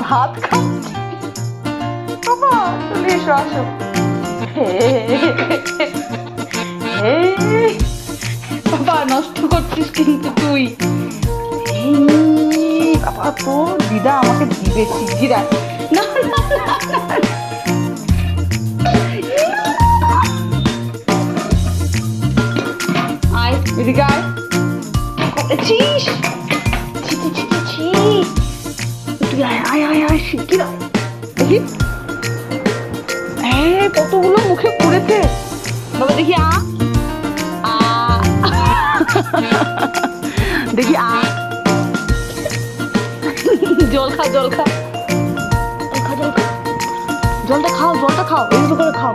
ভাত খাচ্ছি। বাবা চলে এসো, আসো। বাবা নষ্ট করছিস কিন্তু তুই। বাবা তো দিদা আমাকে দিবে শিগগিরা। না না না, আয় এদিকে আয়। করেছিস তুই, আয় আয় আয় আয় শিগগির আয়। দেখি কতগুলো মুখে পড়েছে। বাবা দেখি দেখি জল খা, জল খা, জলটা খাও, জলটা খাও, এইভাবে করে খাও।